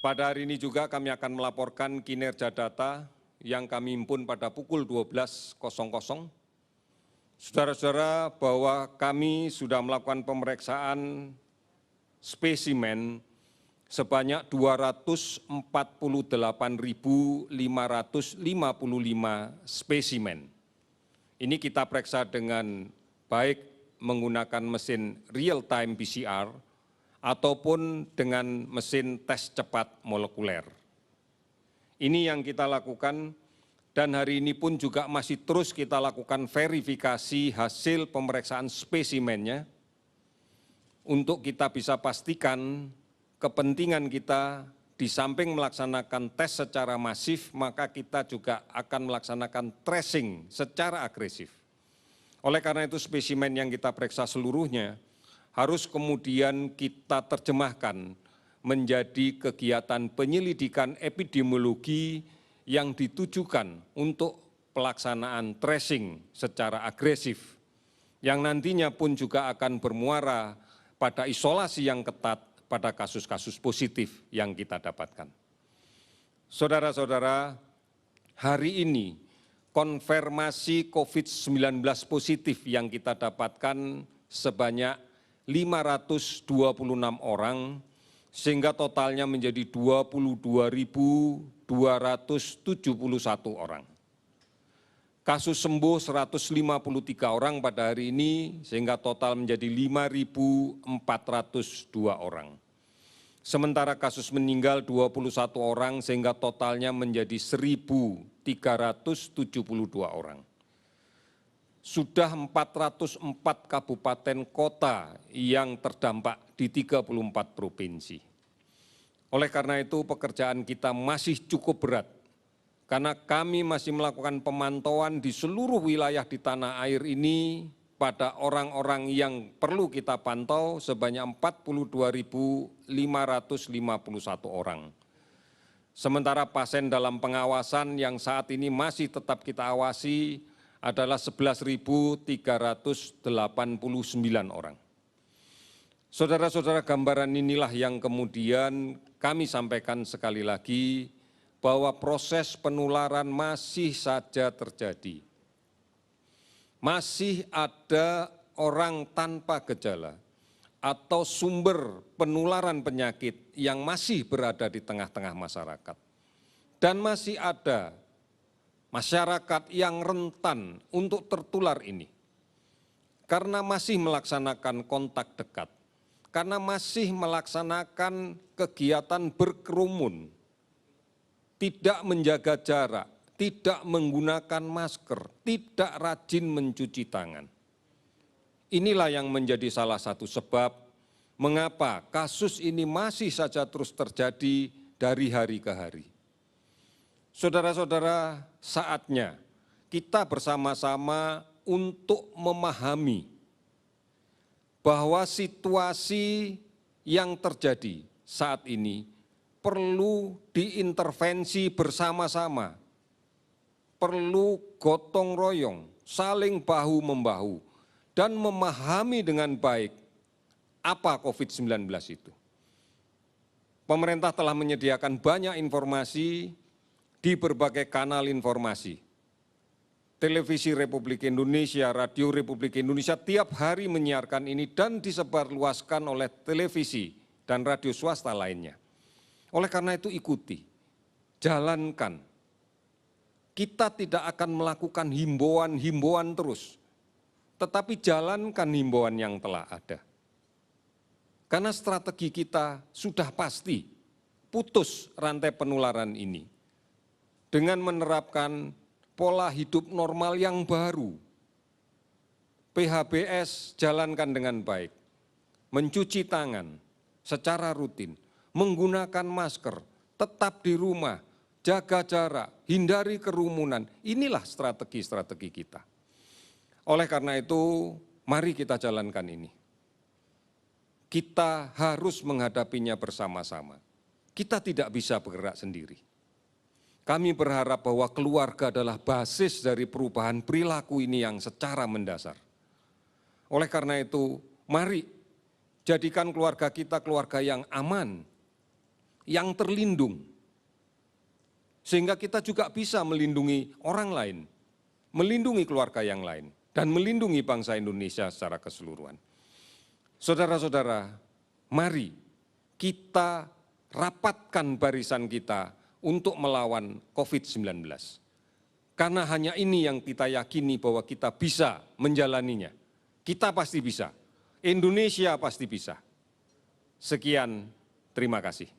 Pada hari ini juga kami akan melaporkan kinerja data yang kami himpun pada pukul 12.00. Saudara-saudara, bahwa kami sudah melakukan pemeriksaan spesimen sebanyak 248.555 spesimen. Ini kita periksa dengan baik menggunakan mesin real-time PCR ataupun dengan mesin tes cepat molekuler. Ini yang kita lakukan dan hari ini pun juga masih terus kita lakukan verifikasi hasil pemeriksaan spesimennya untuk kita bisa pastikan kepentingan kita di samping melaksanakan tes secara masif, maka kita juga akan melaksanakan tracing secara agresif. Oleh karena itu spesimen yang kita periksa seluruhnya harus kemudian kita terjemahkan menjadi kegiatan penyelidikan epidemiologi yang ditujukan untuk pelaksanaan tracing secara agresif, yang nantinya pun juga akan bermuara pada isolasi yang ketat pada kasus-kasus positif yang kita dapatkan. Saudara-saudara, hari ini konfirmasi COVID-19 positif yang kita dapatkan sebanyak 526 orang, sehingga totalnya menjadi 22.271 orang. Kasus sembuh 153 orang pada hari ini, sehingga total menjadi 5.402 orang. Sementara kasus meninggal 21 orang, sehingga totalnya menjadi 1.372 orang. Sudah 404 kabupaten kota yang terdampak di 34 provinsi. Oleh karena itu pekerjaan kita masih cukup berat, karena kami masih melakukan pemantauan di seluruh wilayah di tanah air ini pada orang-orang yang perlu kita pantau sebanyak 42.551 orang. Sementara pasien dalam pengawasan yang saat ini masih tetap kita awasi adalah 11.389 orang. Saudara-saudara, gambaran inilah yang kemudian kami sampaikan sekali lagi bahwa proses penularan masih saja terjadi. Masih ada orang tanpa gejala atau sumber penularan penyakit yang masih berada di tengah-tengah masyarakat. Dan masih ada masyarakat yang rentan untuk tertular ini, karena masih melaksanakan kontak dekat, karena masih melaksanakan kegiatan berkerumun, tidak menjaga jarak, tidak menggunakan masker, tidak rajin mencuci tangan. Inilah yang menjadi salah satu sebab mengapa kasus ini masih saja terus terjadi dari hari ke hari. Saudara-saudara, saatnya kita bersama-sama untuk memahami bahwa situasi yang terjadi saat ini perlu diintervensi bersama-sama, perlu gotong royong, saling bahu-membahu, dan memahami dengan baik apa COVID-19 itu. Pemerintah telah menyediakan banyak informasi di berbagai kanal informasi. Televisi Republik Indonesia, Radio Republik Indonesia tiap hari menyiarkan ini dan disebarluaskan oleh televisi dan radio swasta lainnya. Oleh karena itu ikuti, jalankan. Kita tidak akan melakukan himbauan terus, tetapi jalankan himbauan yang telah ada. Karena strategi kita sudah pasti putus rantai penularan ini dengan menerapkan pola hidup normal yang baru. PHBS jalankan dengan baik, mencuci tangan secara rutin, menggunakan masker, tetap di rumah, jaga jarak, hindari kerumunan. Inilah strategi-strategi kita. Oleh karena itu, mari kita jalankan ini. Kita harus menghadapinya bersama-sama. Kita tidak bisa bergerak sendiri. Kami berharap bahwa keluarga adalah basis dari perubahan perilaku ini yang secara mendasar. Oleh karena itu, mari jadikan keluarga kita keluarga yang aman, yang terlindung. Sehingga kita juga bisa melindungi orang lain, melindungi keluarga yang lain, dan melindungi bangsa Indonesia secara keseluruhan. Saudara-saudara, mari kita rapatkan barisan kita untuk melawan COVID-19. Karena hanya ini yang kita yakini bahwa kita bisa menjalaninya. Kita pasti bisa. Indonesia pasti bisa. Sekian, terima kasih.